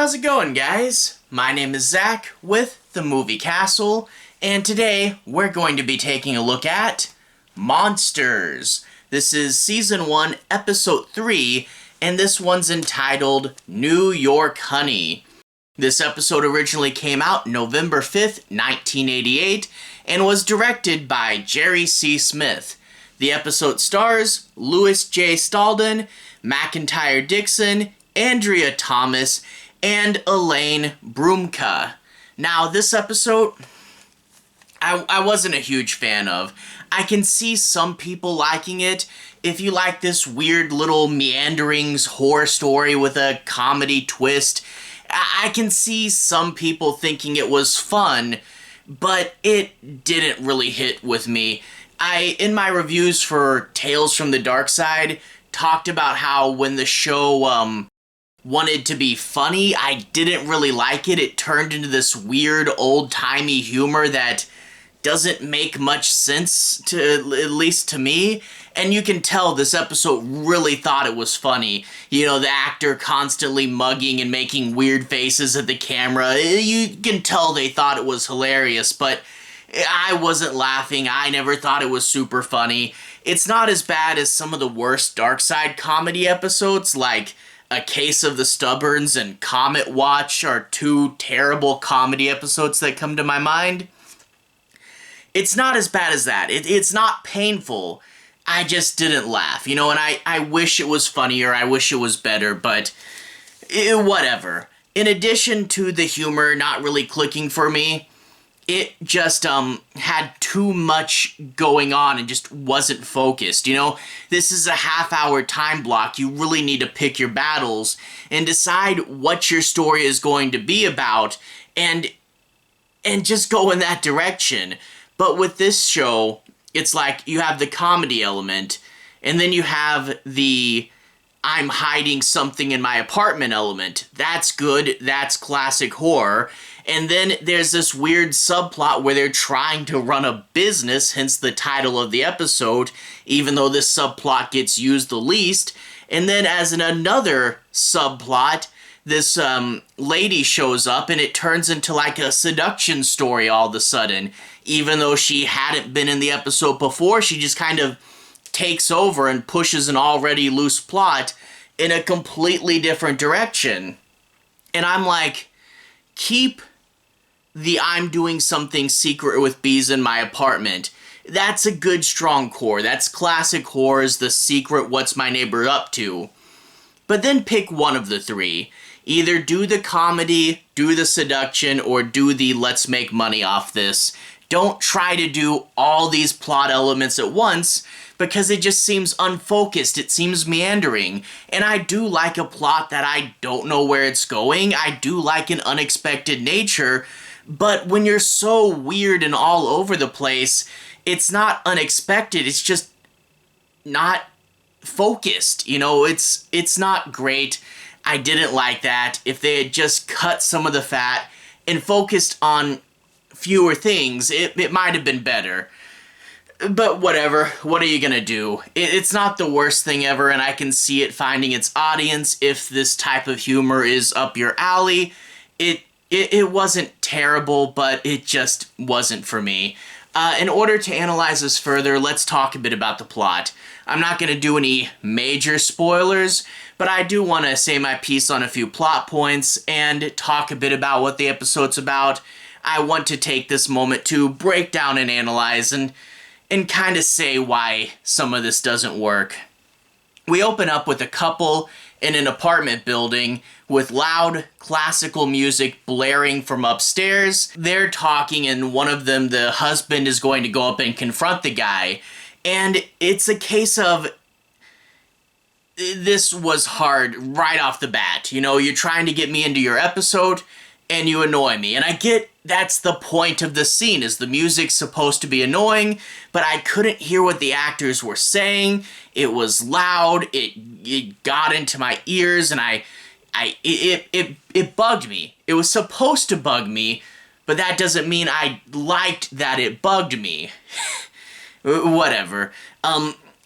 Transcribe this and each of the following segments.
How's it going, guys? My name is Zach with The Movie Castle, and today we're going to be taking a look at Monsters. This is Season 1, Episode 3, and this one's entitled New York Honey. This episode originally came out November 5th, 1988, and was directed by Jerry C. Smith. The episode stars Louis J. Stadlen, MacIntyre Dixion, Andrea Thomas, and Elaine Bromka. Now, this episode, I wasn't a huge fan of. I can see some people liking it. If you like this weird little meanderings horror story with a comedy twist, I can see some people thinking it was fun, but it didn't really hit with me. In my reviews for Tales from the Dark Side, talked about how when the show, wanted to be funny, I didn't really like it. It turned into this weird old-timey humor that doesn't make much sense, at least to me. And you can tell this episode really thought it was funny. You know, the actor constantly mugging and making weird faces at the camera. You can tell they thought it was hilarious, but I wasn't laughing. I never thought it was super funny. It's not as bad as some of the worst Dark Side comedy episodes, like A Case of the Stubborns and Comet Watch are two terrible comedy episodes that come to my mind. It's not as bad as that. It's not painful. I just didn't laugh, you know, and I wish it was funnier. I wish it was better, but whatever. In addition to the humor not really clicking for me, it just had too much going on and just wasn't focused. You know, this is a half-hour time block. You really need to pick your battles and decide what your story is going to be about and just go in that direction. But with this show, it's like you have the comedy element, and then you have the I'm hiding something in my apartment element. That's good. That's classic horror. And then there's this weird subplot where they're trying to run a business, hence the title of the episode, even though this subplot gets used the least. And then as in another subplot, this lady shows up and it turns into like a seduction story all of a sudden. Even though she hadn't been in the episode before, she just kind of takes over and pushes an already loose plot in a completely different direction. And I'm like, keep the I'm doing something secret with bees in my apartment. That's a good strong core. That's classic horror's The Secret, What's My Neighbor Up To. But then pick one of the three. Either do the comedy, do the seduction, or do the let's make money off this. Don't try to do all these plot elements at once, because it just seems unfocused, it seems meandering. And I do like a plot that I don't know where it's going, I do like an unexpected nature, but when you're so weird and all over the place, it's not unexpected, it's just not focused, you know, it's not great. I didn't like that. If they had just cut some of the fat and focused on fewer things, it might have been better. But whatever, what are you gonna do? It's not the worst thing ever, and I can see it finding its audience if this type of humor is up your alley. It wasn't terrible, but it just wasn't for me. In order to analyze this further, let's talk a bit about the plot. I'm not going to do any major spoilers, but I do want to say my piece on a few plot points and talk a bit about what the episode's about. I want to take this moment to break down and analyze and kind of say why some of this doesn't work. We open up with a couple in an apartment building with loud classical music blaring from upstairs. They're talking, and one of them, the husband, is going to go up and confront the guy. And it's a case of, this was hard right off the bat. You know, you're trying to get me into your episode, and you annoy me. And I get that's the point of the scene, is the music's supposed to be annoying, but I couldn't hear what the actors were saying. It was loud, it got into my ears, and it bugged me. It was supposed to bug me, but that doesn't mean I liked that it bugged me. Whatever.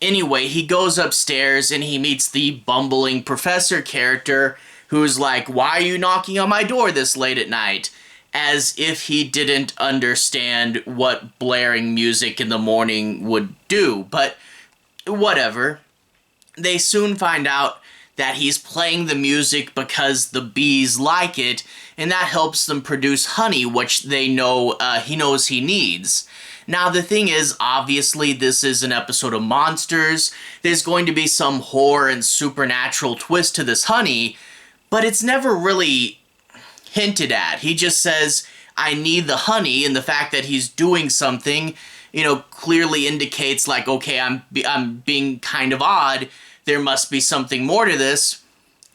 Anyway, he goes upstairs and he meets the bumbling professor character who's like, "Why are you knocking on my door this late at night?" As if he didn't understand what blaring music in the morning would do. But whatever. They soon find out that he's playing the music because the bees like it, and that helps them produce honey, which they know he knows he needs. Now, the thing is, obviously, this is an episode of Monsters. There's going to be some horror and supernatural twist to this honey, but it's never really hinted at. He just says, "I need the honey," and the fact that he's doing something, clearly indicates like, okay, I'm being kind of odd. There must be something more to this.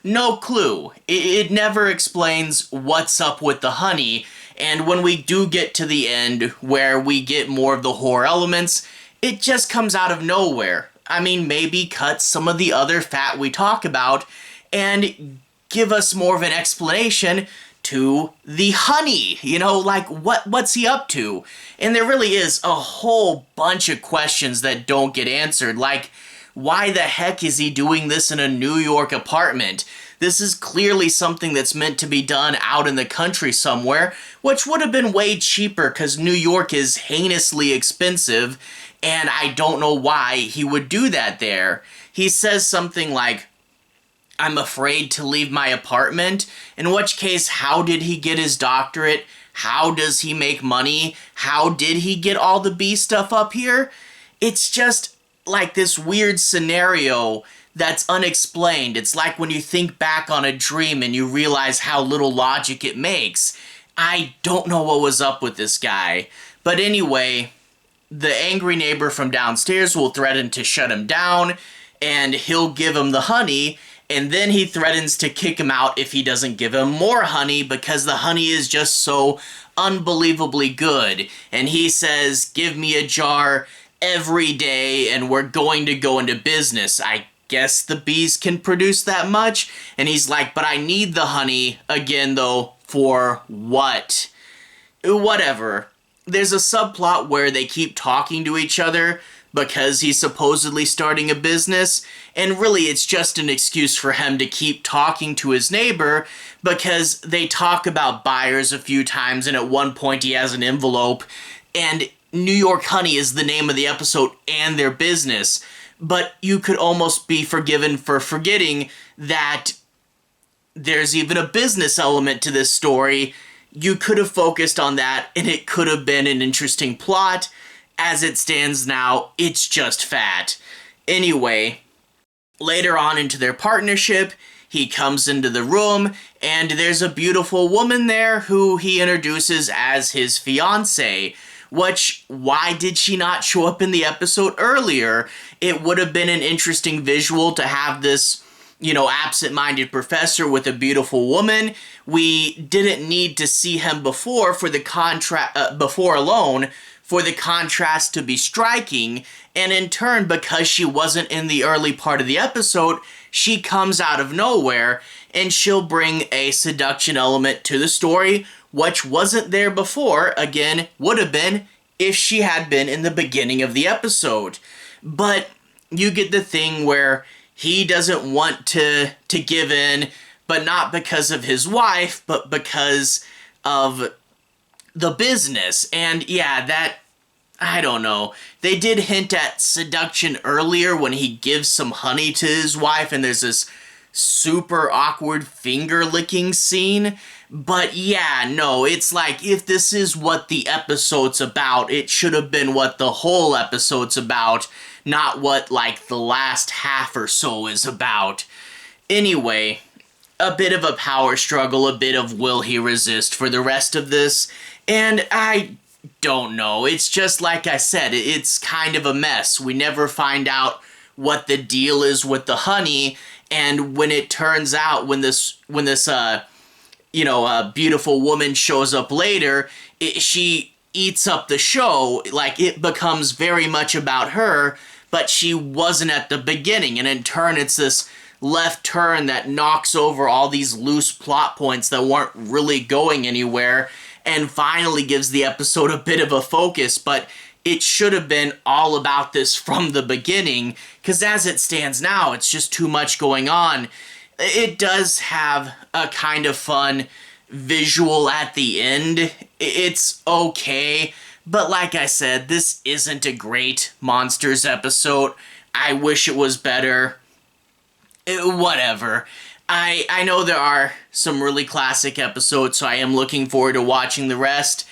No clue. It never explains what's up with the honey, and when we do get to the end where we get more of the horror elements, it just comes out of nowhere. I mean, maybe cut some of the other fat we talk about and give us more of an explanation to the honey, like what's he up to? And there really is a whole bunch of questions that don't get answered, like, why the heck is he doing this in a New York apartment? This is clearly something that's meant to be done out in the country somewhere, which would have been way cheaper because New York is heinously expensive, and I don't know why he would do that there. He says something like, "I'm afraid to leave my apartment," in which case, how did he get his doctorate? How does he make money? How did he get all the bee stuff up here? It's just like this weird scenario that's unexplained. It's like when you think back on a dream and you realize how little logic it makes. I don't know what was up with this guy. But anyway, the angry neighbor from downstairs will threaten to shut him down, and he'll give him the honey, and then he threatens to kick him out if he doesn't give him more honey because the honey is just so unbelievably good. And he says, "Give me a jar every day and we're going to go into business." I guess the bees can produce that much. And he's like, "But I need the honey again though, for what?" Whatever. There's a subplot where they keep talking to each other because he's supposedly starting a business, and really it's just an excuse for him to keep talking to his neighbor because they talk about buyers a few times, and at one point he has an envelope, and New York Honey is the name of the episode and their business. But you could almost be forgiven for forgetting that there's even a business element to this story. You could have focused on that and it could have been an interesting plot. As it stands now, it's just fat. Anyway, later on into their partnership, he comes into the room and there's a beautiful woman there who he introduces as his fiancée. Which, why did she not show up in the episode earlier? It would have been an interesting visual to have this, absent-minded professor with a beautiful woman. We didn't need to see him before for the before alone, for the contrast to be striking, and in turn, because she wasn't in the early part of the episode, she comes out of nowhere, and she'll bring a seduction element to the story, which wasn't there before. Again, would have been if she had been in the beginning of the episode. But you get the thing where he doesn't want to give in, but not because of his wife, but because of the business. And yeah, that, I don't know. They did hint at seduction earlier when he gives some honey to his wife and there's this super awkward finger licking scene. But yeah, no, it's like, if this is what the episode's about, it should have been what the whole episode's about, not what, like, the last half or so is about. Anyway, a bit of a power struggle, a bit of will he resist for the rest of this, and I don't know. It's just like I said, it's kind of a mess. We never find out what the deal is with the honey, and when it turns out, when this beautiful woman shows up later, she eats up the show. Like, it becomes very much about her, but she wasn't at the beginning, and in turn it's this left turn that knocks over all these loose plot points that weren't really going anywhere, and finally gives the episode a bit of a focus. But it should have been all about this from the beginning, because as it stands now, it's just too much going on. It does have a kind of fun visual at the end. It's okay, but like I said, this isn't a great Monsters episode. I wish it was better. Whatever. I know there are some really classic episodes, so I am looking forward to watching the rest.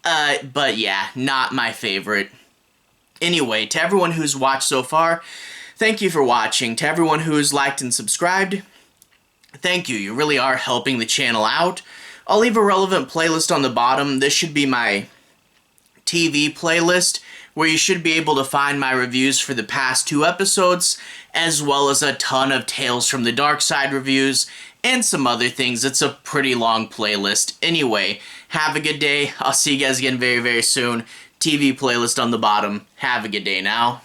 But yeah, not my favorite. Anyway, to everyone who's watched so far, thank you for watching. To everyone who's liked and subscribed, thank you. You really are helping the channel out. I'll leave a relevant playlist on the bottom. This should be my TV playlist, where you should be able to find my reviews for the past 2 episodes, as well as a ton of Tales from the Dark Side reviews, and some other things. It's a pretty long playlist. Anyway, have a good day. I'll see you guys again very, very soon. TV playlist on the bottom. Have a good day now.